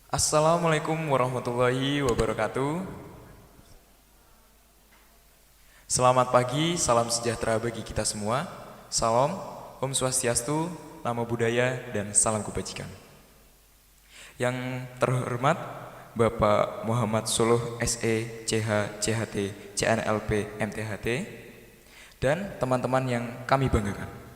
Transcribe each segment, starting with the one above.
Assalamualaikum warahmatullahi wabarakatuh. Selamat pagi, salam sejahtera bagi kita semua. Salam, Om Swastiastu, Namo Buddhaya, dan salam kebajikan. Yang terhormat Bapak Muhammad Suluh SE, CH, CHT, CNLP, MTHT, dan teman-teman yang kami banggakan.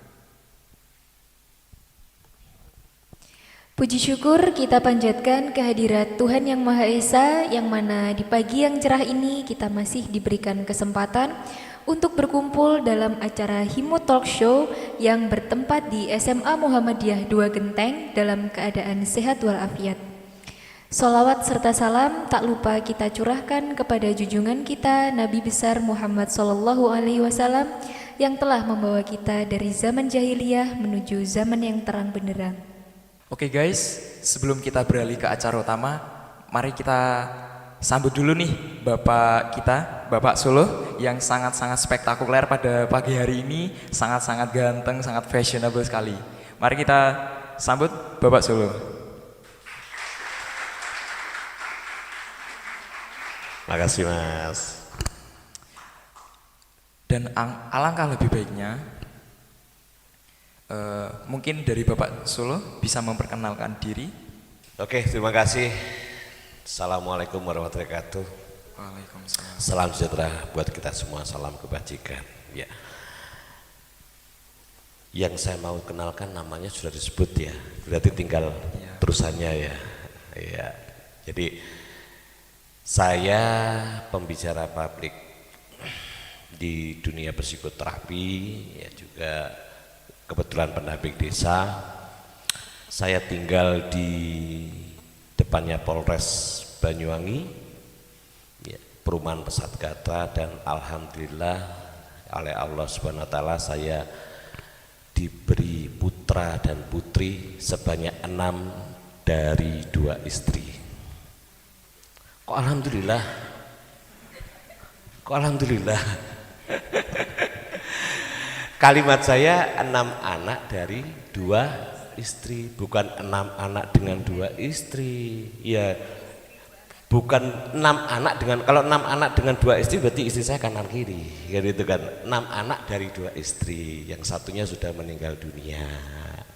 Puji syukur kita panjatkan kehadirat Tuhan Yang Maha Esa, yang mana di pagi yang cerah ini kita masih diberikan kesempatan untuk berkumpul dalam acara Himo Talk Show yang bertempat di SMA Muhammadiyah 2 Genteng dalam keadaan sehat walafiat. Sholawat serta salam tak lupa kita curahkan kepada junjungan kita Nabi besar Muhammad SAW yang telah membawa kita dari zaman jahiliyah menuju zaman yang terang benderang. Oke guys, sebelum kita beralih ke acara utama, mari kita sambut dulu nih Bapak kita, Bapak Suluh, yang sangat-sangat spektakuler pada pagi hari ini, sangat-sangat ganteng, sangat fashionable sekali. Mari kita sambut Bapak Suluh. Makasih Mas. Dan alangkah lebih baiknya, mungkin dari Bapak Suluh bisa memperkenalkan diri. Oke, terima kasih. Assalamualaikum warahmatullahi wabarakatuh. Waalaikumsalam. Salam sejahtera buat kita semua, salam kebajikan. Ya. Yang saya mau kenalkan namanya sudah disebut ya, berarti tinggal terusannya ya. Ya. Jadi saya pembicara publik di dunia psikoterapi, ya juga kebetulan pendamping desa. Saya tinggal di depannya Polres Banyuwangi, ya, perumahan Pesat Gatra, dan alhamdulillah oleh Allah Subhanahu wa taala saya diberi putra dan putri sebanyak 6 dari 2 istri. Kok alhamdulillah? Kok alhamdulillah? Kalimat saya 6 anak dari 2 istri, bukan 6 anak dengan 2 istri. Ya, bukan 6 anak dengan, kalau 6 anak dengan 2 istri berarti istri saya kanan kiri, gitu kan. 6 anak dari 2 istri, yang satunya sudah meninggal dunia.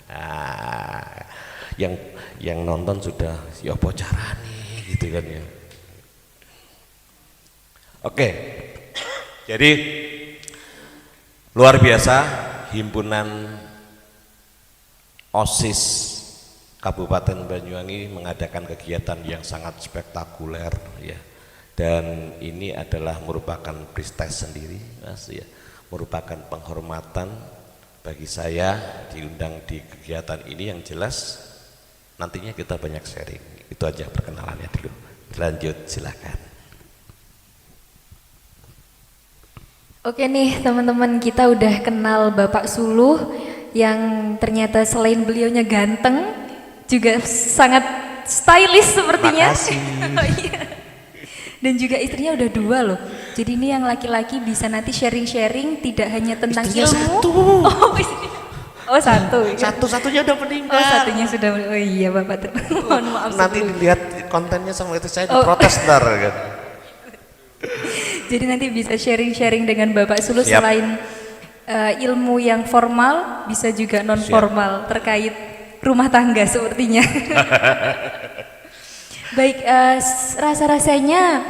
Nah, yang nonton sudah ya bocarane gitu kan ya. Oke. Jadi luar biasa, himpunan OSIS Kabupaten Banyuwangi mengadakan kegiatan yang sangat spektakuler ya. Dan ini adalah merupakan prestasi sendiri Mas ya. Merupakan penghormatan bagi saya diundang di kegiatan ini. Yang jelas nantinya kita banyak sharing. Itu aja perkenalannya dulu. Lanjut silakan. Oke nih teman-teman, kita udah kenal Bapak Suluh yang ternyata selain beliaunya ganteng juga sangat stylish sepertinya. Oh, iya. Dan juga istrinya udah 2 loh. Jadi ini yang laki-laki bisa nanti sharing-sharing tidak hanya tentang istrinya ilmu. 1. Oh 1. Satunya udah meninggal. Oh satunya sudah. Oh iya Bapak. Mohon maaf. Nanti dilihat kontennya sama itu saya diprotes ntar kan. Jadi nanti bisa sharing-sharing dengan Bapak Suluh. Selain ilmu yang formal, bisa juga non formal terkait rumah tangga sepertinya. Baik, rasa-rasanya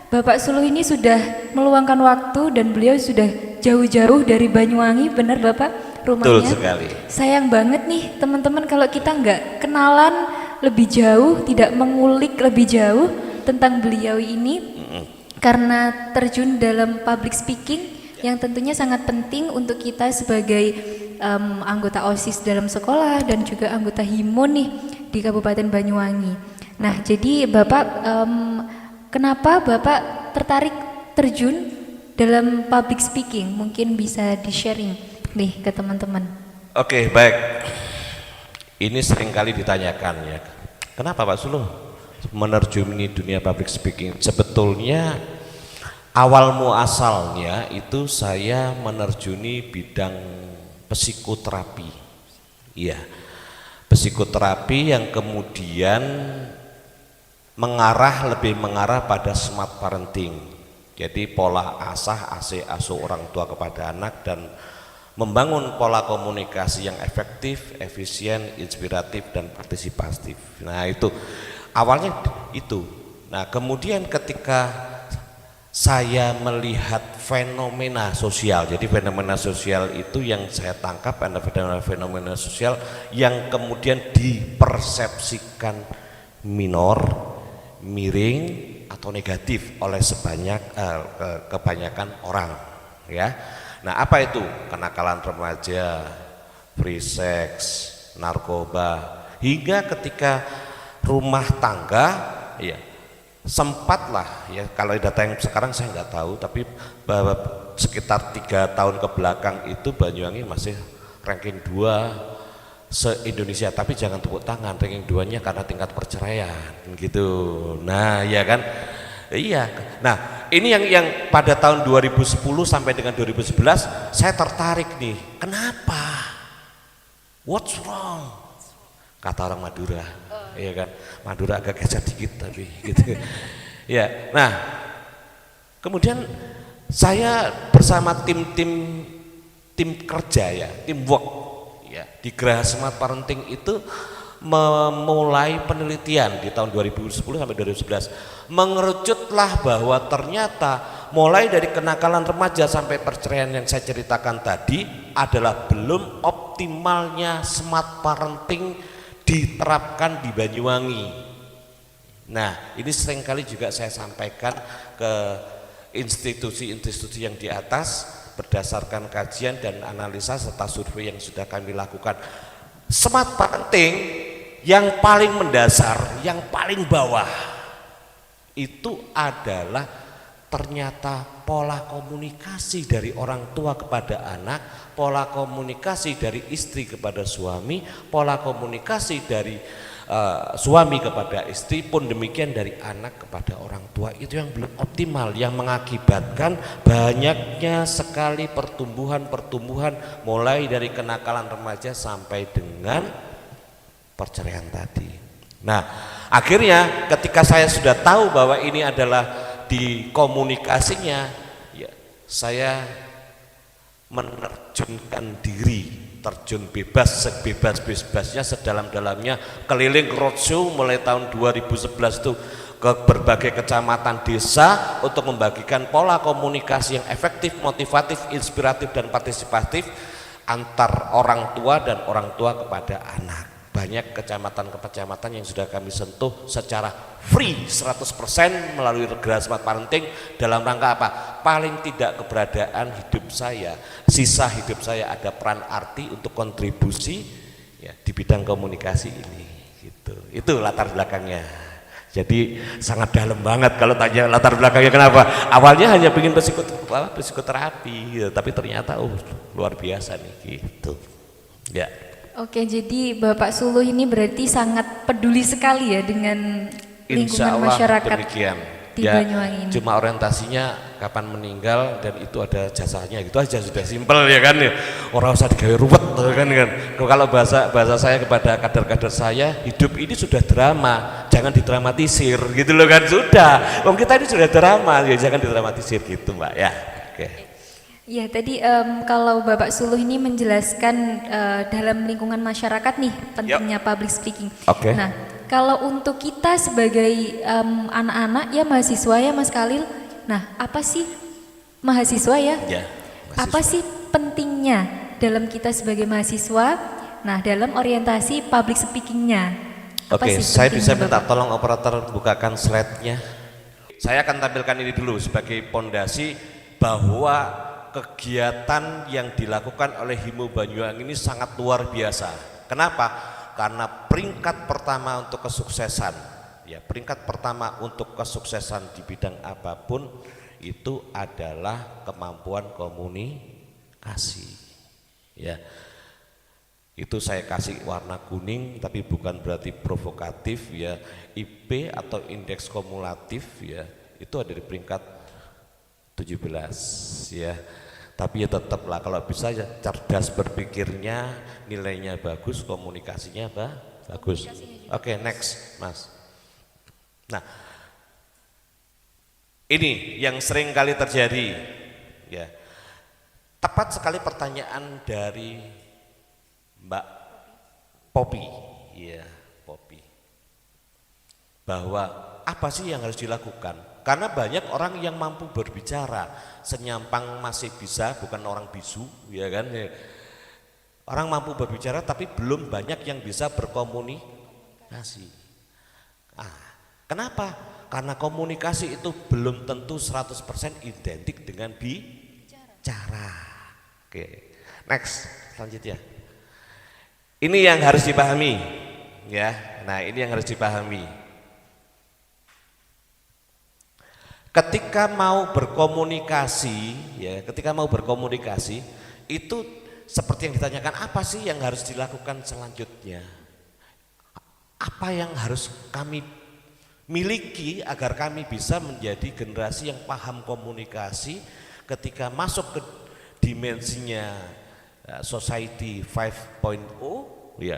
Bapak Suluh ini sudah meluangkan waktu dan beliau sudah jauh-jauh dari Banyuwangi, benar Bapak rumahnya? Betul sekali. Sayang banget nih teman-teman kalau kita nggak kenalan lebih jauh, tidak mengulik lebih jauh tentang beliau ini. Karena terjun dalam public speaking yang tentunya sangat penting untuk kita sebagai anggota OSIS dalam sekolah dan juga anggota HIMO nih di Kabupaten Banyuwangi. Nah, jadi Bapak, kenapa Bapak tertarik terjun dalam public speaking? Mungkin bisa di-sharing nih ke teman-teman. Oke, baik. Ini seringkali ditanyakan ya. Kenapa Pak Suluh menerjuni dunia public speaking? Sebetulnya awal muasalnya itu saya menerjuni bidang psikoterapi. Iya. Psikoterapi yang kemudian lebih mengarah pada smart parenting. Jadi pola asuh orang tua kepada anak dan membangun pola komunikasi yang efektif, efisien, inspiratif dan partisipatif. Nah, itu awalnya itu. Nah, kemudian ketika saya melihat fenomena sosial, jadi fenomena sosial itu yang saya tangkap adalah fenomena sosial yang kemudian dipersepsikan minor, miring atau negatif oleh kebanyakan orang, ya. Nah, apa itu? Kenakalan remaja, free sex, narkoba, hingga ketika rumah tangga, ya sempatlah ya, kalau data yang sekarang saya nggak tahu, tapi bahwa sekitar 3 tahun ke belakang itu Banyuwangi masih ranking 2 se-Indonesia, tapi jangan tepuk tangan, ranking 2-nya karena tingkat perceraian gitu. Nah, ya kan? Iya. Nah, ini yang pada tahun 2010 sampai dengan 2011 saya tertarik nih. Kenapa? What's wrong? Kata orang Madura. Iya kan? Madura agak geser dikit tapi gitu. Ya. Nah, kemudian saya bersama tim kerja ya, teamwork ya, di Geraha Smart Parenting itu memulai penelitian di tahun 2010 sampai 2011. Mengerucutlah bahwa ternyata mulai dari kenakalan remaja sampai perceraian yang saya ceritakan tadi adalah belum optimalnya smart parenting diterapkan di Banyuwangi. Nah, ini seringkali juga saya sampaikan ke institusi-institusi yang di atas berdasarkan kajian dan analisa serta survei yang sudah kami lakukan. Smart parenting yang paling mendasar, yang paling bawah itu adalah ternyata pola komunikasi dari orang tua kepada anak, pola komunikasi dari istri kepada suami, pola komunikasi dari suami kepada istri, pun demikian dari anak kepada orang tua, itu yang belum optimal, yang mengakibatkan banyaknya sekali pertumbuhan mulai dari kenakalan remaja sampai dengan perceraian tadi. Nah, akhirnya ketika saya sudah tahu bahwa ini adalah di komunikasinya, ya, saya menerjunkan diri, terjun bebas, sebebas-bebasnya, sedalam-dalamnya, keliling roadshow mulai tahun 2011 itu ke berbagai kecamatan desa untuk membagikan pola komunikasi yang efektif, motivatif, inspiratif dan partisipatif antar orang tua dan orang tua kepada anak. Banyak kecamatan-kecamatan yang sudah kami sentuh secara free 100% melalui Geraha Smart Parenting dalam rangka apa? Paling tidak keberadaan hidup saya, sisa hidup saya ada peran arti untuk kontribusi ya, di bidang komunikasi ini gitu. Itu latar belakangnya. Jadi sangat dalam banget kalau tanya latar belakangnya kenapa. Awalnya hanya ingin psikoterapi gitu, tapi ternyata luar biasa nih gitu. Ya. Oke, jadi Bapak Suluh ini berarti sangat peduli sekali ya dengan lingkungan masyarakat demikian. di Ya, Banyuwangi ini. cuma orientasinya kapan meninggal dan itu ada jasanya, gitu aja, sudah simpel ya kan ya. Orang usah digawe ruwet kan. Kalau bahasa saya kepada kader-kader saya, hidup ini sudah drama, jangan didramatisir gitu loh kan, sudah. Wong kita ini sudah drama, ya jangan didramatisir gitu Mbak ya. Oke. Ya, tadi kalau Bapak Suluh ini menjelaskan dalam lingkungan masyarakat nih pentingnya public speaking. Oke. Nah, kalau untuk kita sebagai anak-anak ya, mahasiswa ya Mas Khalil, nah apa sih mahasiswa ya? Ya, Apa sih pentingnya dalam kita sebagai mahasiswa? Nah, dalam orientasi public speakingnya. Apa Oke, sih saya bisa pentingnya, minta Bapak? tolong operator bukakan slide-nya. Saya akan tampilkan ini dulu sebagai pondasi bahwa kegiatan yang dilakukan oleh Himo Banyuwangi ini sangat luar biasa. Kenapa? Karena peringkat pertama untuk kesuksesan, ya peringkat pertama untuk kesuksesan di bidang apapun itu adalah kemampuan komunikasi. Ya. Itu saya kasih warna kuning, tapi bukan berarti provokatif ya. IP atau indeks kumulatif ya, itu ada di peringkat 17 ya. Tapi ya tetaplah kalau bisa ya cerdas berpikirnya, nilainya bagus, komunikasinya bagus. Oke, next, Mas. Nah, ini yang sering kali terjadi ya. Tepat sekali pertanyaan dari Mbak Popi, ya Popi, bahwa apa sih yang harus dilakukan? Karena banyak orang yang mampu berbicara, senyampang masih bisa, bukan orang bisu, ya kan? Orang mampu berbicara, tapi belum banyak yang bisa berkomunikasi. Kenapa? Karena komunikasi itu belum tentu 100% identik dengan bicara. Oke, next, selanjutnya. Ini yang harus dipahami, ya. Nah, ini yang harus dipahami. Ketika mau berkomunikasi, ya, itu seperti yang ditanyakan, apa sih yang harus dilakukan selanjutnya? Apa yang harus kami miliki agar kami bisa menjadi generasi yang paham komunikasi ketika masuk ke dimensinya Society 5.0 ya,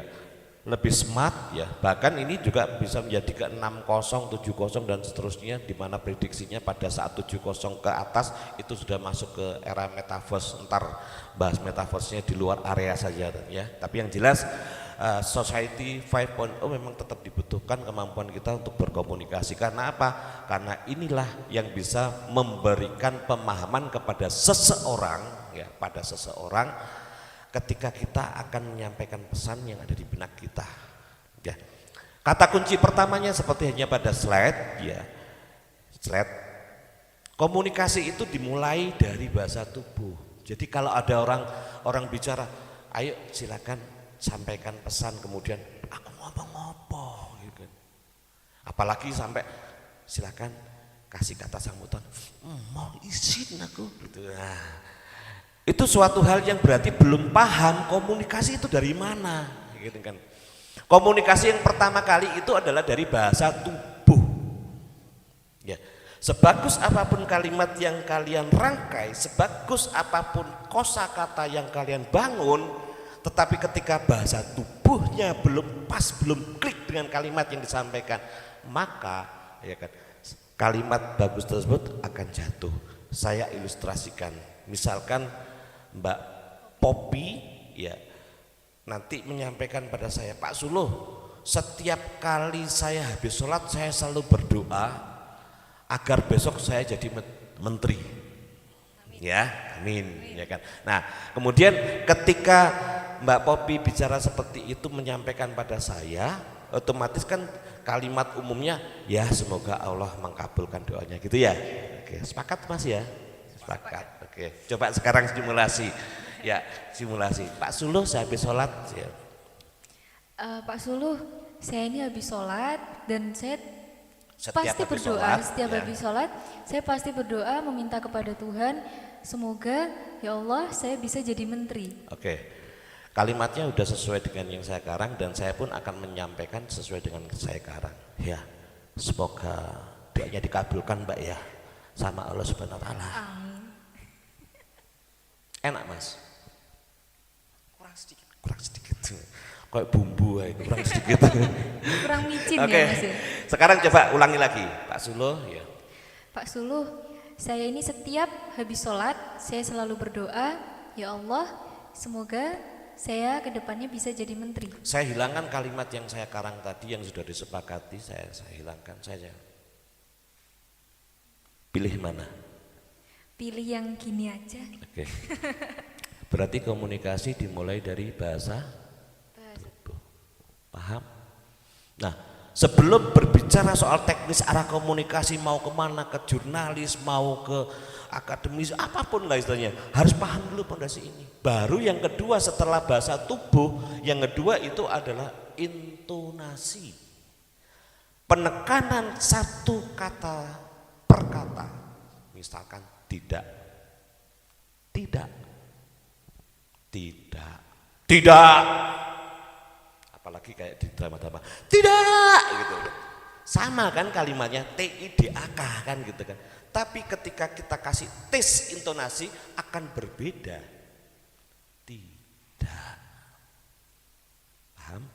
lebih smart ya, bahkan ini juga bisa menjadi ke 60, 70 dan seterusnya, di mana prediksinya pada saat 70 ke atas itu sudah masuk ke era metaverse. Ntar bahas metaverse-nya di luar area saja ya. Tapi yang jelas Society 5.0 memang tetap dibutuhkan kemampuan kita untuk berkomunikasi. Karena apa? Karena inilah yang bisa memberikan pemahaman kepada seseorang ya, pada seseorang ketika kita akan menyampaikan pesan yang ada di benak kita. Ya. Kata kunci pertamanya seperti hanya pada slide ya. Slide. Komunikasi itu dimulai dari bahasa tubuh. Jadi kalau ada orang bicara, ayo silakan sampaikan pesan, kemudian aku ngomong apa gitu. Apalagi sampai silakan kasih kata sambutan, mau izin aku gitu. Nah, itu suatu hal yang berarti belum paham komunikasi itu dari mana gitu kan. Komunikasi yang pertama kali itu adalah dari bahasa tubuh ya. Sebagus apapun kalimat yang kalian rangkai, sebagus apapun kosakata yang kalian bangun, tetapi ketika bahasa tubuhnya belum pas, belum klik dengan kalimat yang disampaikan, maka ya kan, kalimat bagus tersebut akan jatuh. Saya ilustrasikan, misalkan Mbak Popi ya nanti menyampaikan pada saya, Pak Suluh, setiap kali saya habis sholat saya selalu berdoa agar besok saya jadi menteri. Ya, amin ya kan. Nah, kemudian ketika Mbak Popi bicara seperti itu menyampaikan pada saya, otomatis kan kalimat umumnya ya semoga Allah mengkabulkan doanya gitu ya. Oke, sepakat Mas ya? Sepakat. Oke, coba sekarang simulasi. Ya, simulasi. Pak Suluh saya habis sholat. Ya. Pak Suluh, saya ini habis sholat dan saya Setiap pasti habis berdoa. sholat, Setiap ya. habis sholat, saya pasti berdoa meminta kepada Tuhan, semoga ya Allah saya bisa jadi menteri. Oke, kalimatnya udah sesuai dengan yang saya karang dan saya pun akan menyampaikan sesuai dengan saya karang. Ya, semoga doanya dikabulkan Mbak ya, sama Allah Subhanahu Wa Taala. Amin. Enak Mas? Kurang sedikit. Kayak bumbu aja, kurang sedikit. Kurang micin Oke, ya Mas ya. sekarang coba ulangi lagi, Pak Suluh ya. Pak Suluh, saya ini setiap habis sholat, saya selalu berdoa, ya Allah, semoga saya kedepannya bisa jadi menteri. Saya hilangkan kalimat yang saya karang tadi yang sudah disepakati, saya hilangkan saja. Pilih mana? Pilih yang gini aja. Oke. Berarti komunikasi dimulai dari bahasa tubuh. Paham? Nah, sebelum berbicara soal teknis arah komunikasi, mau kemana, ke jurnalis, mau ke akademis, apapun lah istilahnya, harus paham dulu pondasi ini. Baru yang kedua setelah bahasa tubuh, yang kedua itu adalah intonasi. Penekanan satu kata per kata. misalkan tidak, tidak, tidak, tidak, apalagi kayak di drama-drama, tidak, gitu. Sama kan kalimatnya TIDAK kan gitu kan. Tapi ketika kita kasih tes intonasi akan berbeda. Tidak. Paham?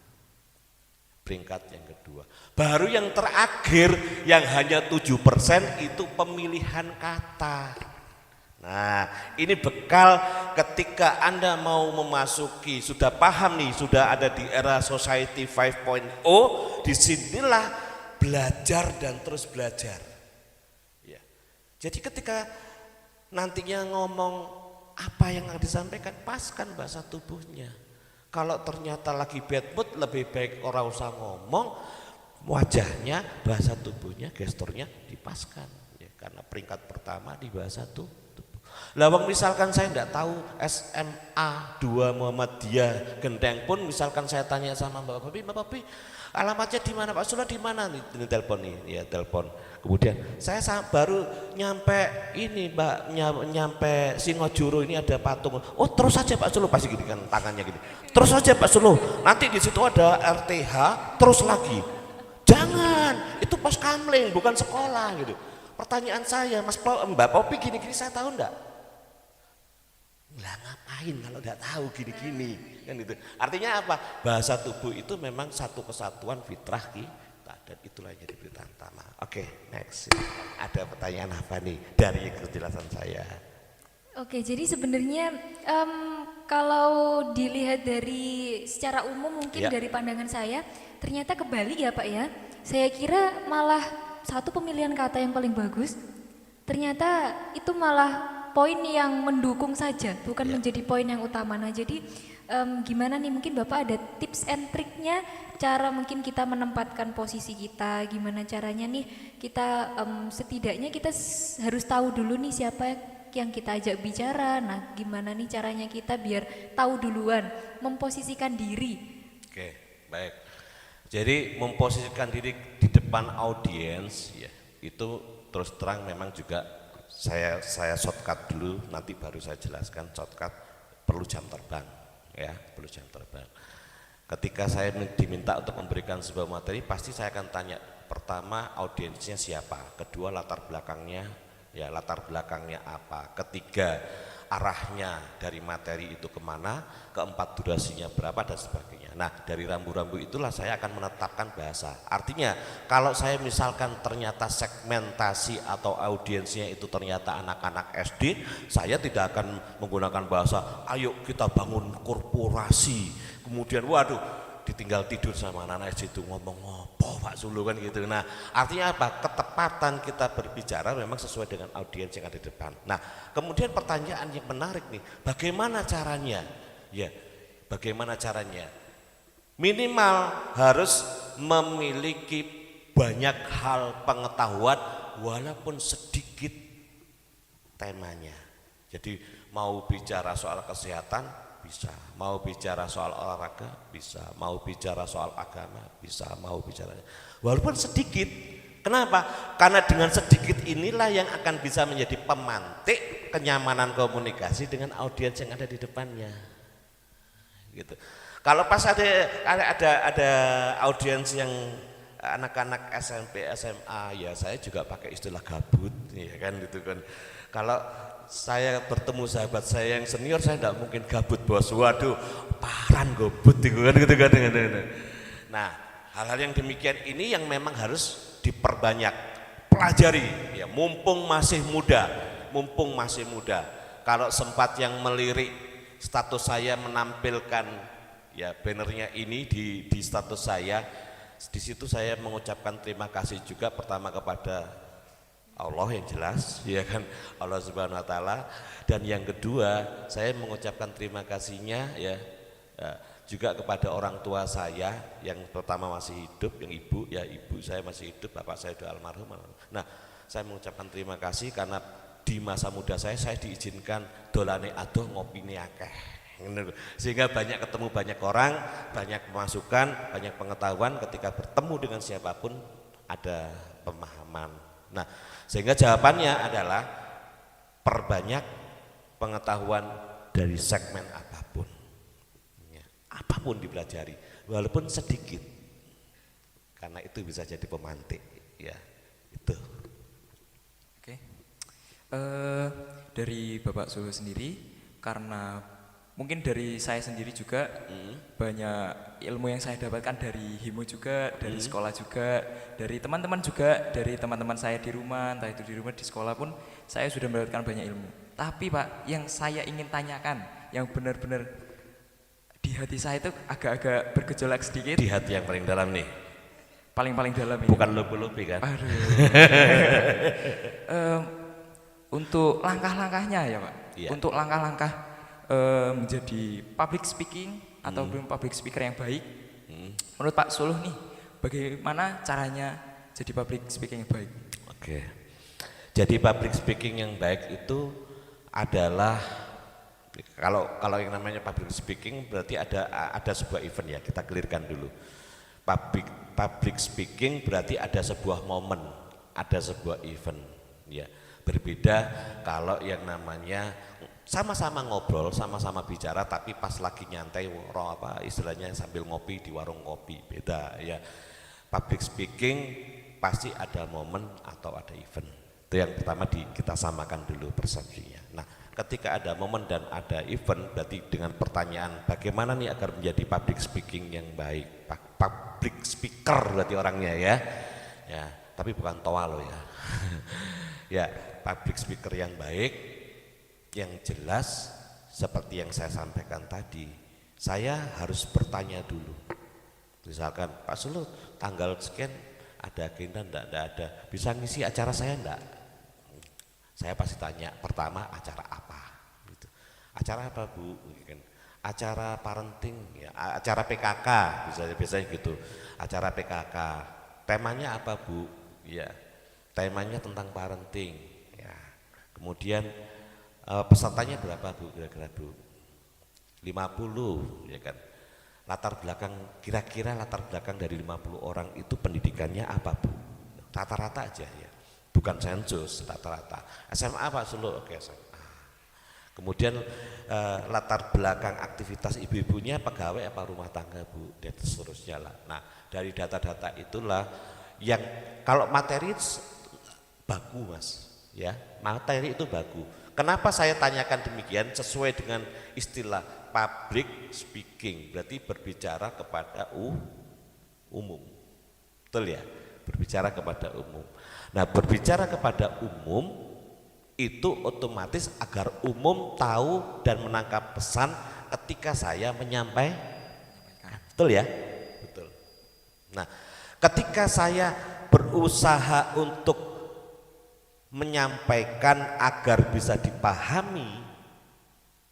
Peringkat yang kedua. Baru yang terakhir yang hanya 7% itu pemilihan kata. Nah, ini bekal ketika Anda mau memasuki, sudah paham nih, sudah ada di era Society 5.0, disinilah belajar dan terus belajar. Ya. Jadi ketika nantinya ngomong apa yang akan disampaikan, paskan bahasa tubuhnya. Kalau ternyata lagi bad mood, lebih baik orang usah ngomong, wajahnya, bahasa tubuhnya, gesturnya dipaskan. Ya, karena peringkat pertama di bahasa tubuh. Lawang misalkan saya tidak tahu SMA 2 Muhammadiyah Gendeng pun, misalkan saya tanya sama Mbak Popi, alamatnya di mana Pak Sula, di mana nih? Ini telepon nih, ya telepon. Kemudian saya baru nyampe ini Mbak, nyampe Singojuru, ini ada patung. Oh terus saja Pak Sulu, pasti gini kan tangannya gini. Terus saja Pak Sulu, nanti di situ ada RTH, terus lagi. Jangan, itu pos kamling bukan sekolah gitu. Pertanyaan saya, Mbak Popi gini-gini saya tahu enggak? Lah ngapain kalau enggak tahu gini-gini kan itu. Artinya apa? Bahasa tubuh itu memang satu kesatuan fitrah kita, dan itulah yang jadi berita utama. Oke, next. Ada pertanyaan apa nih dari kejelasan saya? Oke, jadi sebenarnya kalau dilihat dari secara umum mungkin Ya. dari pandangan saya, ternyata kebalik ya Pak ya. Saya kira malah satu pemilihan kata yang paling bagus, ternyata itu malah poin yang mendukung saja, bukan Ya. menjadi poin yang utama. Nah jadi gimana nih, mungkin Bapak ada tips and triknya, cara mungkin kita menempatkan posisi kita, gimana caranya nih kita setidaknya kita harus tahu dulu nih siapa yang kita ajak bicara. Nah gimana nih caranya kita biar tahu duluan, memposisikan diri. Oke, baik. Jadi memposisikan diri di depan audiens ya, itu terus terang memang juga saya shortcut dulu, nanti baru saya jelaskan. Shortcut perlu jam terbang ya, perlu jam terbang. Ketika saya diminta untuk memberikan sebuah materi, pasti saya akan tanya pertama audiensnya siapa, kedua latar belakangnya ya, latar belakangnya apa, ketiga arahnya dari materi itu kemana, keempat durasinya berapa dan sebagainya. Nah dari rambu-rambu itulah saya akan menetapkan bahasa. Artinya kalau saya misalkan ternyata segmentasi atau audiensnya itu ternyata anak-anak SD, saya tidak akan menggunakan bahasa ayo kita bangun korporasi, kemudian waduh ditinggal tidur sama anak-anak SD itu ngomong ngopo Pak Sulu kan gitu. Nah artinya apa? Ketepatan kita berbicara memang sesuai dengan audiens yang ada di depan. Nah kemudian pertanyaan yang menarik nih, bagaimana caranya? Ya, bagaimana caranya? Minimal harus memiliki banyak hal pengetahuan walaupun sedikit temanya. Jadi mau bicara soal kesehatan bisa, mau bicara soal olahraga bisa, mau bicara soal agama bisa, mau bicara walaupun sedikit. Kenapa? Karena dengan sedikit inilah yang akan bisa menjadi pemantik kenyamanan komunikasi dengan audiens yang ada di depannya. Gitu. Kalau pas ada audiens yang anak-anak SMP, SMA, ya saya juga pakai istilah gabut, ya kan gitu kan. Kalau saya bertemu sahabat saya yang senior, saya tidak mungkin gabut bos, waduh paran gabut gitu kan. Nah hal-hal yang demikian ini yang memang harus diperbanyak, pelajari ya, mumpung masih muda. Kalau sempat yang melirik status saya menampilkan ya bannernya ini di status saya, di situ saya mengucapkan terima kasih juga pertama kepada Allah yang jelas, ya kan, Allah Subhanahu Wa Taala, dan yang kedua saya mengucapkan terima kasihnya ya, juga kepada orang tua saya yang pertama masih hidup, yang ibu saya masih hidup, bapak saya sudah almarhum. Nah saya mengucapkan terima kasih karena di masa muda saya diizinkan dolane adoh ngopine akeh, sehingga banyak ketemu banyak orang, banyak masukan, banyak pengetahuan. Ketika bertemu dengan siapapun ada pemahaman. Nah sehingga jawabannya adalah perbanyak pengetahuan dari segmen apapun. Ya, apapun dipelajari, walaupun sedikit. Karena itu bisa jadi pemantik, ya. Itu. Oke. Dari Bapak Solo sendiri, karena mungkin dari saya sendiri juga banyak ilmu yang saya dapatkan dari Himo juga, dari sekolah juga, dari teman-teman juga, dari teman-teman saya di rumah, entah itu di rumah, di sekolah pun saya sudah mendapatkan banyak ilmu. Tapi Pak, yang saya ingin tanyakan, yang benar-benar di hati saya itu agak-agak bergejolak sedikit. Di hati yang paling dalam nih. Paling dalam ini. Bukan lobi-lobi kan? Aduh. Untuk langkah-langkahnya ya Pak. Iya. Untuk langkah-langkah menjadi public speaking atau public speaker yang baik. Menurut Pak Suluh nih, bagaimana caranya jadi public speaking yang baik? Oke. Jadi public speaking yang baik itu adalah kalau yang namanya public speaking berarti ada sebuah event ya, kita clearkan dulu. Public speaking berarti ada sebuah momen, ada sebuah event ya. Berbeda kalau yang namanya sama-sama ngobrol, sama-sama bicara tapi pas lagi nyantai istilahnya sambil ngopi di warung kopi, beda ya. Public speaking pasti ada momen atau ada event. Itu yang pertama kita samakan dulu persepsinya. Nah, ketika ada momen dan ada event berarti dengan pertanyaan bagaimana nih agar menjadi public speaking yang baik. Public speaker berarti orangnya ya. Ya, tapi bukan toa loh ya. Ya, public speaker yang baik, yang jelas seperti yang saya sampaikan tadi. Saya harus bertanya dulu. Misalkan, Pak Sulu tanggal sekian ada agenda enggak ada. Bisa ngisi acara saya enggak? Saya pasti tanya pertama acara apa gitu. Acara apa Bu? Acara parenting ya, acara PKK biasanya gitu. Acara PKK. Temanya apa Bu? Ya. Temanya tentang parenting ya. Kemudian pesertanya berapa Bu kira-kira Bu? 50 ya kan. Kira-kira latar belakang dari 50 orang itu pendidikannya apa Bu? Rata-rata aja ya. Bukan sensus, rata-rata. SMA Pak Sulu, oke SMA. Kemudian latar belakang aktivitas ibu-ibunya pegawai apa rumah tangga Bu, dan seterusnya lah. Nah, dari data-data itulah yang kalau materi baku Mas, ya materi itu baku. Kenapa saya tanyakan demikian? Sesuai dengan istilah public speaking, berarti berbicara kepada umum, betul ya? Berbicara kepada umum. Nah, berbicara kepada umum itu otomatis agar umum tahu dan menangkap pesan ketika saya menyampaikan, betul ya? Betul. Nah, ketika saya berusaha untuk menyampaikan agar bisa dipahami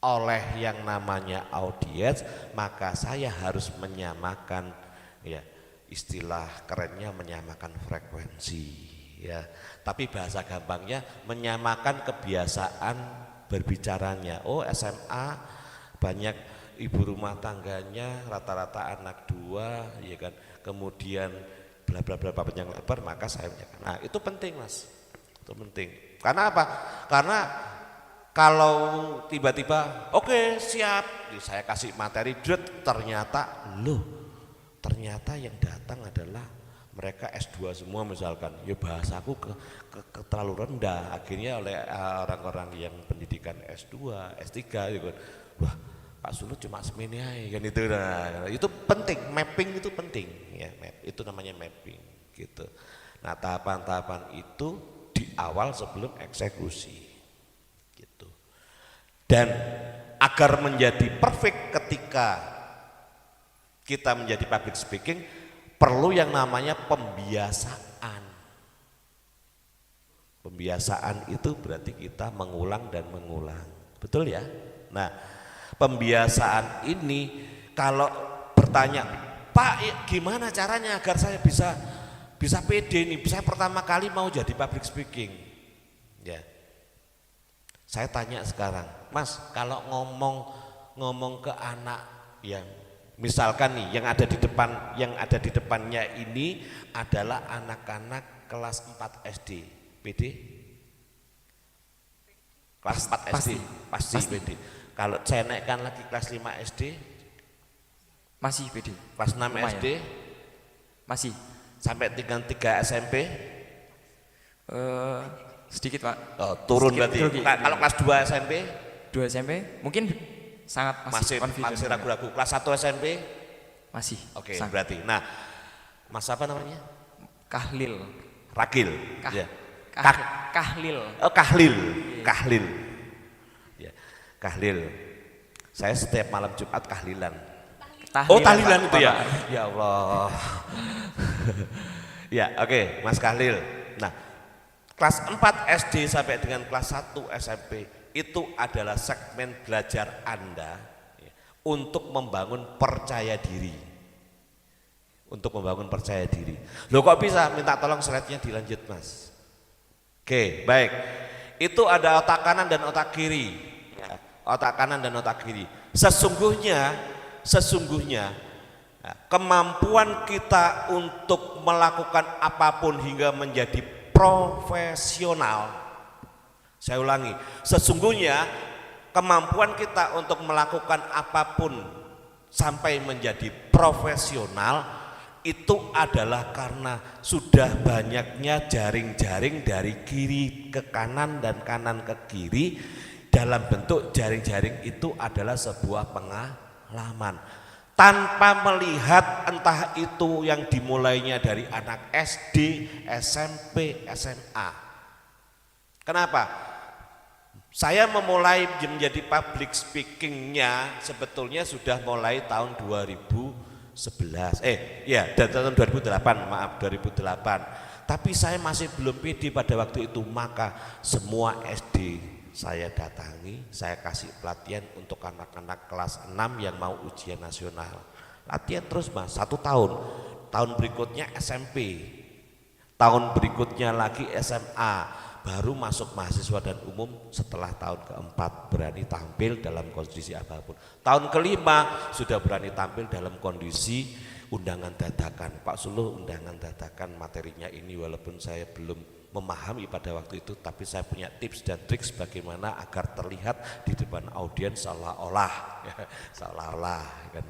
oleh yang namanya audiens, maka saya harus menyamakan ya, istilah kerennya menyamakan frekuensi ya. Tapi bahasa gampangnya menyamakan kebiasaan berbicaranya. Oh, SMA banyak ibu rumah tangganya rata-rata anak 2 ya kan. Kemudian bla bla bla panjang lebar, maka saya menyampaikan. Nah, itu penting Mas. Itu penting. Karena apa? Karena kalau tiba-tiba oke, siap, saya kasih materi ternyata yang datang adalah mereka S2 semua misalkan, ya bahasaku terlalu rendah, akhirnya oleh orang-orang yang pendidikan S2, S3 gitu. Wah, Pak Sulu cuma semini aja kan itu. Nah, itu penting, mapping itu penting ya, itu namanya mapping gitu. Nah, tahapan-tahapan itu di awal sebelum eksekusi gitu. Dan agar menjadi perfect ketika kita menjadi public speaking perlu yang namanya pembiasaan. Pembiasaan itu berarti kita mengulang dan mengulang, betul ya? Nah, pembiasaan ini kalau bertanya, Pak gimana caranya agar saya bisa pede nih, saya pertama kali mau jadi public speaking ya. Saya tanya sekarang, Mas, kalau ngomong ke anak yang misalkan nih yang ada di depannya ini adalah anak-anak kelas 4 SD, PD? Kelas 4 SD pasti Pasti. pede. Kalau saya naikkan lagi kelas 5 SD, Masih pede. kelas 6 Lumayan. SD Masih. sampai tingkat 3 SMP Sedikit Pak. turun Sedikit berarti. grogi. Kalau kelas 2 SMP 2 SMP mungkin sangat masih confident. ragu-ragu. Kelas 1 SMP Masih. oke sangat. berarti. Nah, Mas apa namanya? Kahlil. Ragil. Kah- Ya. Kahlil. Oh, Kahlil. Kahlil. Ya. Kahlil. Saya setiap malam Jumat kahlilan. Oh, tahlilan Pak. itu ya. Ya Allah. Ya, oke, Mas Kahlil. Nah, kelas 4 SD sampai dengan kelas 1 SMP itu adalah segmen belajar Anda ya, untuk membangun percaya diri. Untuk membangun percaya diri. Loh kok bisa? Minta tolong slide-nya dilanjut, Mas. Oke, baik. Itu ada otak kanan dan otak kiri. Ya, otak kanan dan otak kiri. Sesungguhnya ya, kemampuan kita untuk melakukan apapun hingga menjadi profesional. Saya ulangi, sesungguhnya kemampuan kita untuk melakukan apapun sampai menjadi profesional itu adalah karena sudah banyaknya jaring-jaring dari kiri ke kanan dan kanan ke kiri. Dalam bentuk jaring-jaring itu adalah sebuah pengalaman tanpa melihat entah itu yang dimulainya dari anak SD, SMP, SMA. Kenapa? Saya memulai menjadi public speakingnya sebetulnya sudah mulai tahun 2011, dari tahun 2008, maaf 2008. Tapi saya masih belum pede pada waktu itu, maka semua SD saya datangi, saya kasih pelatihan untuk anak-anak kelas 6 yang mau ujian nasional. Latihan terus Mas, 1 tahun. Tahun berikutnya SMP, tahun berikutnya lagi SMA, baru masuk mahasiswa dan umum setelah tahun keempat berani tampil dalam kondisi apapun. Tahun kelima sudah berani tampil dalam kondisi undangan dadakan. Pak Suluh undangan dadakan materinya ini walaupun saya belum memahami pada waktu itu, tapi saya punya tips dan triks bagaimana agar terlihat di depan audiens seolah-olah ya, seolah-olah kan.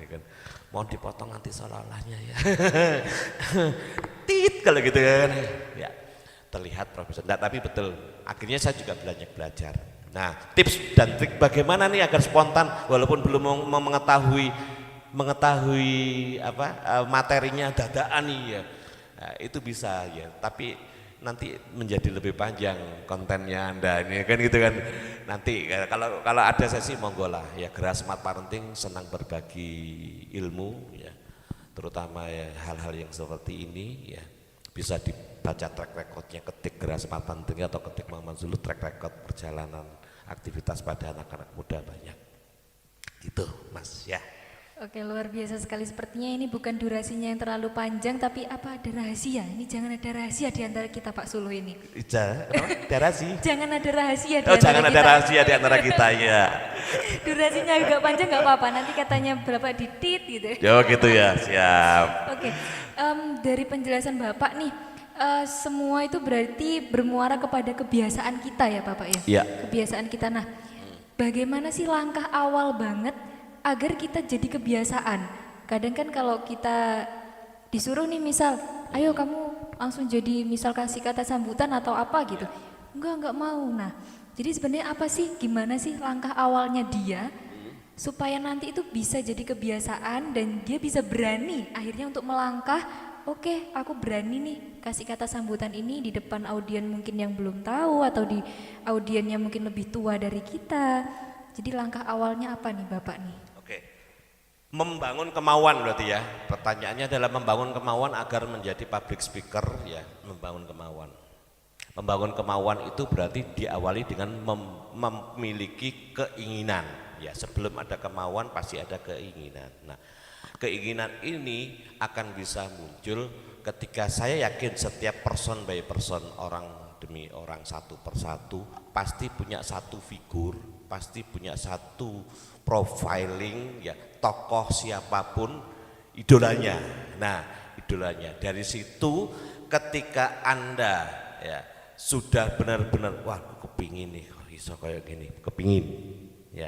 Mohon dipotong nanti seolah-olahnya ya. Tit kalau gitu kan ya, terlihat profesional. Nah, tapi betul akhirnya saya juga belajar. Nah, tips dan trik bagaimana nih agar spontan walaupun belum mengetahui materinya dadaan nih ya. Nah, itu bisa ya, tapi nanti menjadi lebih panjang kontennya Anda ini kan gitu kan. Nanti kalau ada sesi monggo lah ya. Gera Smart Parenting senang berbagi ilmu ya, terutama ya hal-hal yang seperti ini ya. Bisa dibaca track recordnya, ketik Gera Smart Parenting atau ketik Muhammad Zulu track record perjalanan aktivitas pada anak-anak muda banyak. Gitu Mas ya. Oke, luar biasa sekali. Sepertinya ini bukan durasinya yang terlalu panjang, tapi apa ada rahasia? Ini jangan ada rahasia di antara kita, Pak Suluh ini. Ada rahasia. Jangan ada rahasia di Oh, antara jangan kita. ada rahasia di antara kita ya. Durasinya agak panjang nggak apa-apa. Nanti katanya berapa ditit gitu. Yo gitu ya, siap. Oke, dari penjelasan Bapak nih, semua itu berarti bermuara kepada kebiasaan kita ya Bapak ya? Iya. Kebiasaan kita. Nah, bagaimana sih langkah awal banget agar kita jadi kebiasaan? Kadang kan kalau kita disuruh nih misal, ayo kamu langsung jadi misal kasih kata sambutan atau apa gitu. Enggak mau. Nah, jadi sebenarnya apa sih, gimana sih langkah awalnya dia supaya nanti itu bisa jadi kebiasaan dan dia bisa berani akhirnya untuk melangkah, oke, aku berani nih kasih kata sambutan ini di depan audien mungkin yang belum tahu atau di audiennya mungkin lebih tua dari kita. Jadi langkah awalnya apa nih Bapak nih? Oke. Membangun kemauan berarti ya. Pertanyaannya adalah membangun kemauan agar menjadi public speaker ya, membangun kemauan. Membangun kemauan itu berarti diawali dengan memiliki keinginan. Ya, sebelum ada kemauan pasti ada keinginan. Nah, keinginan ini akan bisa muncul ketika saya yakin setiap person by person, orang demi orang, satu persatu pasti punya satu figur, pasti punya satu profiling ya, tokoh siapapun idolanya. Nah, idolanya. Dari situ ketika Anda ya sudah benar-benar wah aku kepingin nih iso kayak gini, kepingin. Ya,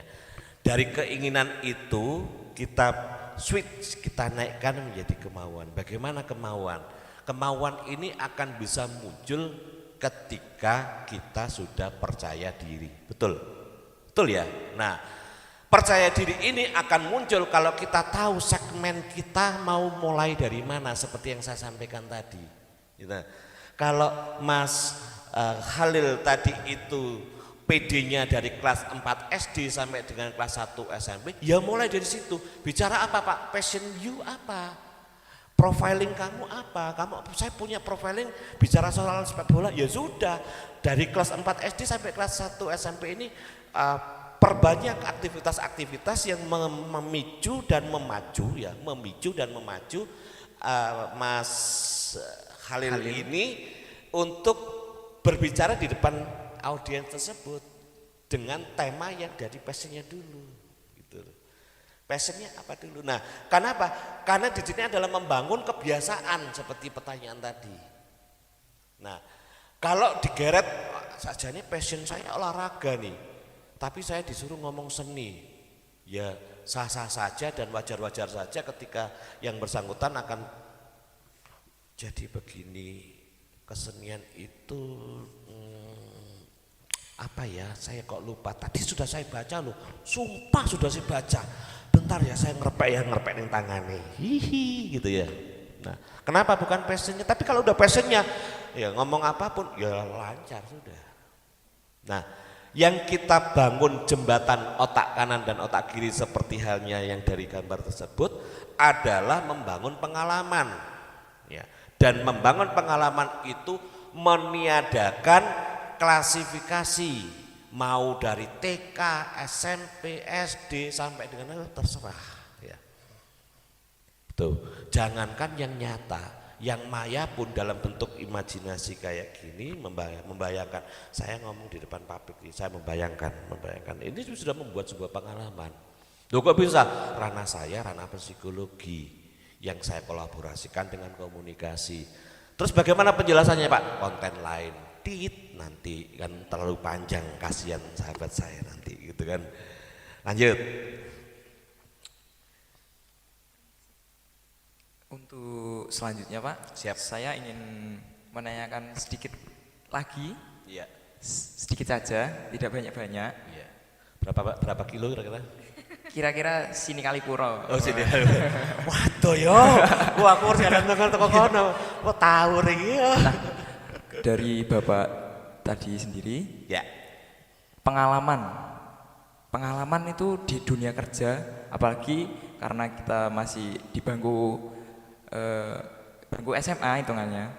dari keinginan itu kita switch, kita naikkan menjadi kemauan. Bagaimana kemauan? Kemauan ini akan bisa muncul ketika kita sudah percaya diri. Betul? Betul ya? Nah, percaya diri ini akan muncul kalau kita tahu segmen kita mau mulai dari mana, seperti yang saya sampaikan tadi. Gitu. Kalau Mas Halil tadi itu PD-nya dari kelas 4 SD sampai dengan kelas 1 SMP, ya mulai dari situ. Bicara apa Pak? Passion you apa? Profiling kamu apa? Saya punya profiling bicara soal sepak bola, ya sudah. Dari kelas 4 SD sampai kelas 1 SMP ini perbanyak aktivitas-aktivitas yang memicu dan memacu ya, Mas Halil ini untuk berbicara di depan audiens tersebut dengan tema yang dari passionnya dulu, gitu. Passionnya apa dulu? Nah, kenapa? Karena di sini adalah membangun kebiasaan seperti pertanyaan tadi. Nah, kalau digeret saja nih passion saya olahraga nih, tapi saya disuruh ngomong seni, ya sah-sah saja dan wajar-wajar saja ketika yang bersangkutan akan jadi begini. Kesenian itu apa ya? Saya kok lupa. Tadi sudah saya baca loh. Sumpah sudah saya baca. Bentar ya, saya ngerpek yang tangannya. Hihi gitu ya. Nah, kenapa bukan passionnya? Tapi kalau udah passionnya, ya ngomong apapun ya lancar sudah. Nah, yang kita bangun jembatan otak kanan dan otak kiri seperti halnya yang dari gambar tersebut adalah membangun pengalaman. Ya. Dan membangun pengalaman itu meniadakan klasifikasi, mau dari TK, SMP, SD sampai dengan terserah ya. Tuh, jangankan yang nyata, yang maya pun dalam bentuk imajinasi kayak gini membayangkan. Saya ngomong di depan publik, saya membayangkan ini sudah membuat sebuah pengalaman. Loh kok bisa? Ranah saya, ranah psikologi yang saya kolaborasikan dengan komunikasi. Terus bagaimana penjelasannya Pak? Konten lain. Nanti kan terlalu panjang, kasihan sahabat saya nanti gitu kan. Lanjut. Untuk selanjutnya Pak, Siap. saya ingin menanyakan sedikit lagi, Iya. sedikit saja, tidak banyak-banyak. Iya. Berapa kilo kira-kira? Kira-kira sini Kalipuro. Oh sini. Waduh yo, aku harus jalan teko kono. Kok tahu iki ya. Nah, dari Bapak tadi sendiri, Ya. Pengalaman itu di dunia kerja, apalagi karena kita masih di bangku SMA hitungannya.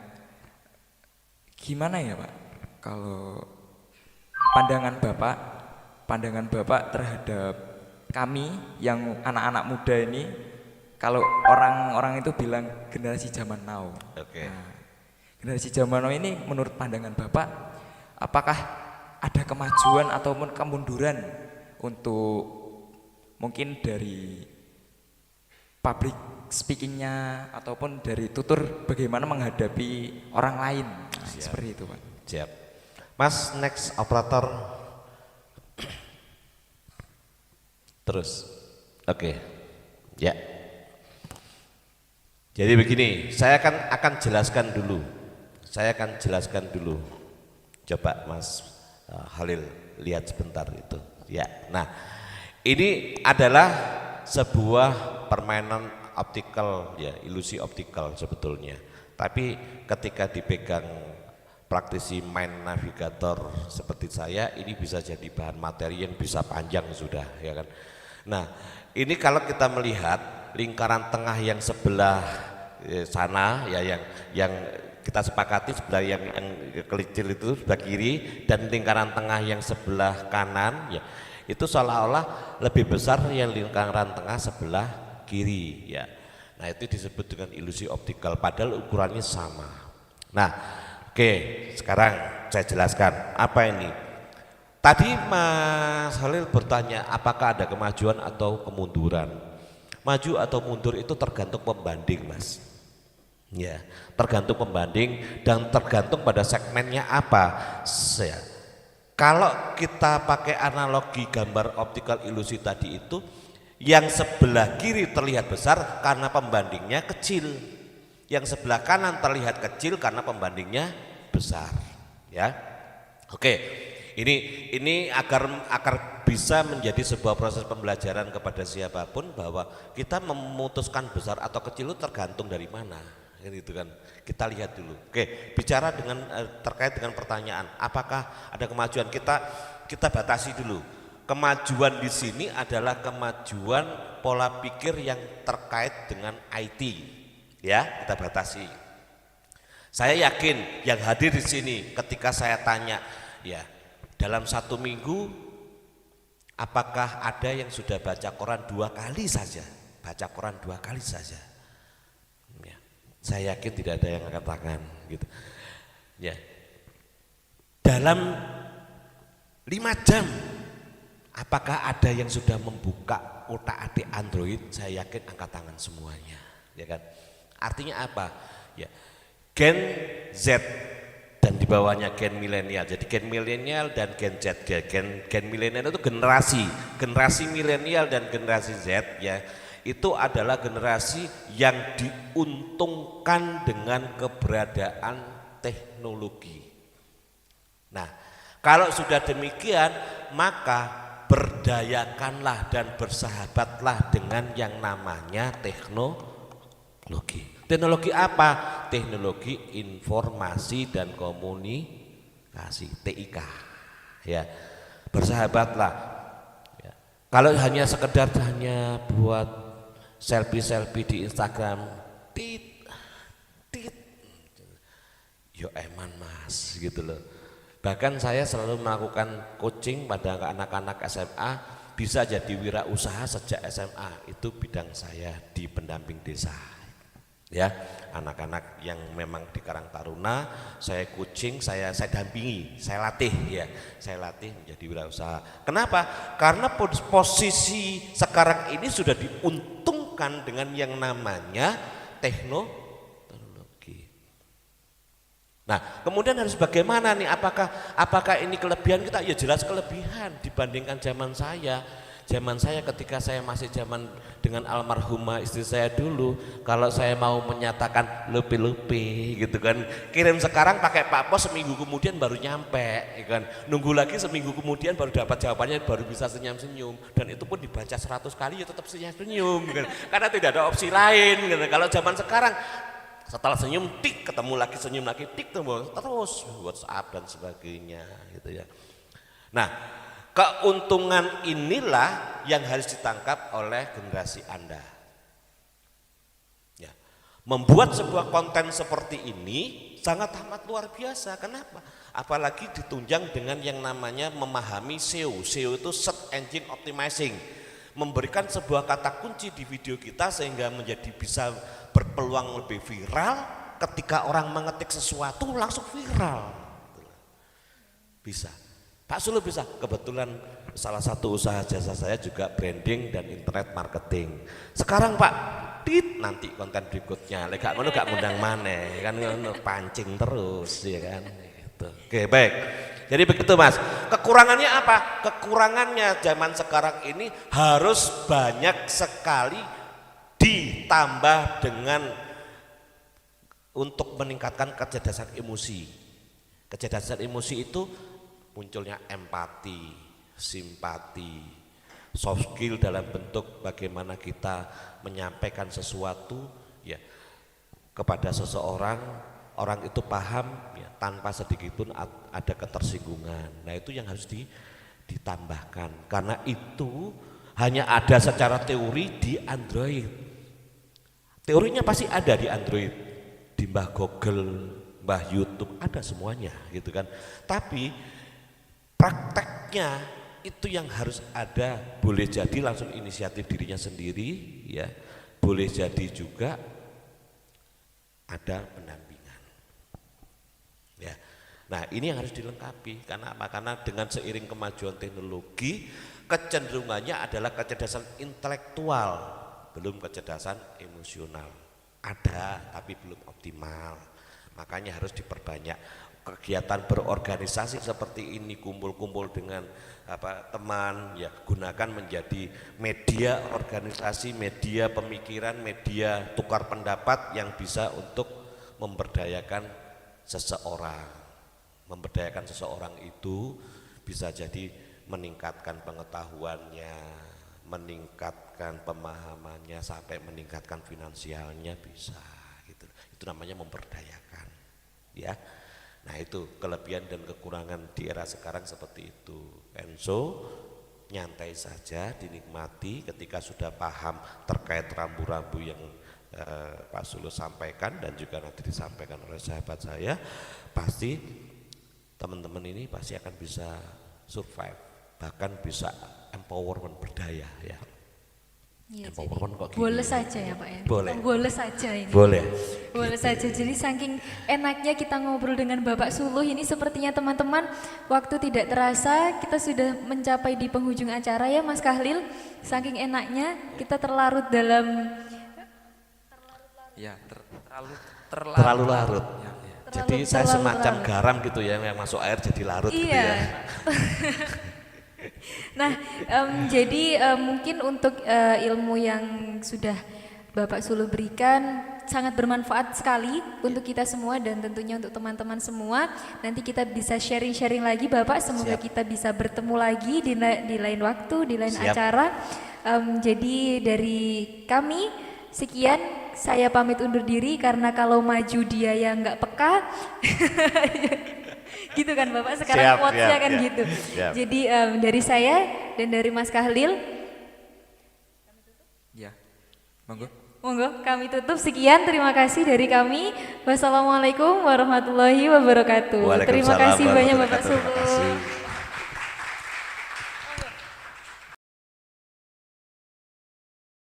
Gimana ya Pak? Kalau pandangan Bapak terhadap kami yang anak-anak muda ini, kalau orang-orang itu bilang generasi zaman now. Oke. Nah, generasi zaman now ini menurut pandangan Bapak, apakah ada kemajuan ataupun kemunduran untuk mungkin dari public speakingnya ataupun dari tutur bagaimana menghadapi orang lain? Nah, seperti itu Pak. Siap. Mas, next operator. Terus. Oke. Ya. Jadi begini, saya akan jelaskan dulu. Coba Mas Halil lihat sebentar itu. Ya. Nah, ini adalah sebuah permainan optikal ya, ilusi optikal sebetulnya. Tapi ketika dipegang praktisi main navigator seperti saya, ini bisa jadi bahan materi yang bisa panjang sudah ya kan. Nah, ini kalau kita melihat lingkaran tengah yang sebelah sana ya, yang kita sepakati sebelah yang kecil itu sebelah kiri, dan lingkaran tengah yang sebelah kanan ya, itu seolah-olah lebih besar yang lingkaran tengah sebelah kiri ya. Nah, itu disebut dengan ilusi optikal padahal ukurannya sama. Nah, oke, sekarang saya jelaskan apa ini. Tadi Mas Halil bertanya apakah ada kemajuan atau kemunduran. Maju atau mundur itu tergantung pembanding Mas. Ya, tergantung pembanding dan tergantung pada segmennya apa. Kalau kita pakai analogi gambar optical ilusi tadi itu, yang sebelah kiri terlihat besar karena pembandingnya kecil, yang sebelah kanan terlihat kecil karena pembandingnya besar, ya. Oke, ini agar bisa menjadi sebuah proses pembelajaran kepada siapapun bahwa kita memutuskan besar atau kecil itu tergantung dari mana, gitu kan. Kita lihat dulu. Oke, bicara dengan terkait dengan pertanyaan, apakah ada kemajuan? Kita batasi dulu. Kemajuan di sini adalah kemajuan pola pikir yang terkait dengan IT, ya, kita batasi. Saya yakin yang hadir di sini ketika saya tanya, ya, dalam 1 minggu apakah ada yang sudah baca koran 2 kali saja? Baca koran 2 kali saja. Ya, saya yakin tidak ada yang angkat tangan, gitu. Ya, dalam 5 jam apakah ada yang sudah membuka otak-atik Android? Saya yakin angkat tangan semuanya, ya kan? Artinya apa? Ya, Gen Z dan di bawahnya Gen milenial. Jadi Gen milenial dan Gen Z. Gen milenial itu generasi milenial dan generasi Z, ya. Itu adalah generasi yang diuntungkan dengan keberadaan teknologi. Nah, kalau sudah demikian, maka berdayakanlah dan bersahabatlah dengan yang namanya teknologi. Teknologi apa? Teknologi informasi dan komunikasi, TIK. Ya, bersahabatlah. Ya. Kalau hanya sekedar buat selfie di Instagram, tit, yo eman mas, gitu loh. Bahkan saya selalu melakukan coaching pada anak-anak SMA bisa jadi wirausaha sejak SMA. Itu bidang saya di pendamping desa. Ya, anak-anak yang memang di Karang Taruna, saya coaching, saya dampingi, saya latih, ya. Saya latih menjadi wirausaha. Kenapa? Karena posisi sekarang ini sudah diuntungkan dengan yang namanya teknologi. Nah, kemudian harus bagaimana nih? Apakah ini kelebihan kita? Ya jelas kelebihan dibandingkan zaman saya. Zaman saya ketika saya masih zaman dengan almarhumah istri saya dulu, kalau saya mau menyatakan lupi gitu kan, kirim sekarang pakai Pak Pos, seminggu kemudian baru nyampe, kan? Nunggu lagi seminggu kemudian baru dapat jawabannya, baru bisa senyum-senyum, dan itu pun dibaca 100 kali ya tetap senyum-senyum, kan? Karena tidak ada opsi lain, gitu. Kalau zaman sekarang setelah senyum tik ketemu lagi, senyum lagi tik terus WhatsApp dan sebagainya, gitu ya. Nah, keuntungan inilah yang harus ditangkap oleh generasi Anda. Ya, membuat sebuah konten seperti ini sangat amat luar biasa. Kenapa? Apalagi ditunjang dengan yang namanya memahami SEO. SEO itu Search Engine Optimizing. Memberikan sebuah kata kunci di video kita sehingga menjadi bisa berpeluang lebih viral. Ketika orang mengetik sesuatu langsung viral. Bisa. Pak Sulu bisa. Kebetulan salah satu usaha jasa saya juga branding dan internet marketing. Sekarang Pak, nanti konten berikutnya. Gak ngono gak ngundang maneh, kan ngono pancing terus, ya kan. Gitu. Oke, baik. Jadi begitu Mas. Kekurangannya apa? Kekurangannya zaman sekarang ini harus banyak sekali ditambah dengan untuk meningkatkan kecerdasan emosi. Kecerdasan emosi itu munculnya empati, simpati, soft skill dalam bentuk bagaimana kita menyampaikan sesuatu ya kepada seseorang, orang itu paham ya, tanpa sedikit pun ada ketersinggungan. Nah, itu yang harus ditambahkan karena itu hanya ada secara teori di Android. Teorinya pasti ada di Android, di Mbah Google, Mbah YouTube, ada semuanya gitu kan. Tapi prakteknya itu yang harus ada. Boleh jadi langsung inisiatif dirinya sendiri ya, boleh jadi juga ada pendampingan ya. Nah, ini yang harus dilengkapi. Karena apa? Karena dengan seiring kemajuan teknologi, kecenderungannya adalah kecerdasan intelektual, belum kecerdasan emosional. Ada tapi belum optimal, makanya harus diperbanyak. kegiatan berorganisasi seperti ini, kumpul-kumpul dengan teman, ya gunakan menjadi media organisasi, media pemikiran, media tukar pendapat yang bisa untuk memberdayakan seseorang. Memberdayakan seseorang itu bisa jadi meningkatkan pengetahuannya, meningkatkan pemahamannya, sampai meningkatkan finansialnya bisa gitu. Itu namanya memberdayakan, ya. Nah, itu kelebihan dan kekurangan di era sekarang seperti itu. Enso nyantai saja, dinikmati. Ketika sudah paham terkait rambu-rambu yang Pak Sulu sampaikan dan juga nanti disampaikan oleh sahabat saya, pasti teman-teman ini pasti akan bisa survive, bahkan bisa empowerment, berdaya, ya. Iya, Empowerment kok gini? boleh saja ya Pak ya. Boleh. Boleh saja ini. Boleh. Boleh saja. Jadi saking enaknya kita ngobrol dengan Bapak Suluh ini, sepertinya teman-teman waktu tidak terasa kita sudah mencapai di penghujung acara ya Mas Kahlil. Saking enaknya kita terlarut dalam Ya, Terlalu larut. Ya, ya. Jadi Terlalu- saya terlalu semacam larut. garam gitu ya, yang masuk air jadi larut gitu iya. ya. Nah, jadi mungkin untuk ilmu yang sudah Bapak Suluh berikan sangat bermanfaat sekali untuk kita semua dan tentunya untuk teman-teman semua. Nanti kita bisa sharing-sharing lagi Bapak, semoga Siap. kita bisa bertemu lagi di lain waktu, di lain Siap. acara. Jadi dari kami sekian, saya pamit undur diri karena kalau maju dia yang nggak peka. Gitu kan Bapak, sekarang Siap, quotes-nya siap, kan siap. gitu. Siap. Jadi dari saya dan dari Mas Kahlil, Ya, monggo. monggo kami tutup. Sekian, terima kasih dari kami. Wassalamualaikum warahmatullahi wabarakatuh. Terima Waalaikumsalam kasih banyak Bapak warahmatullahi Suluh. wabarakatuh.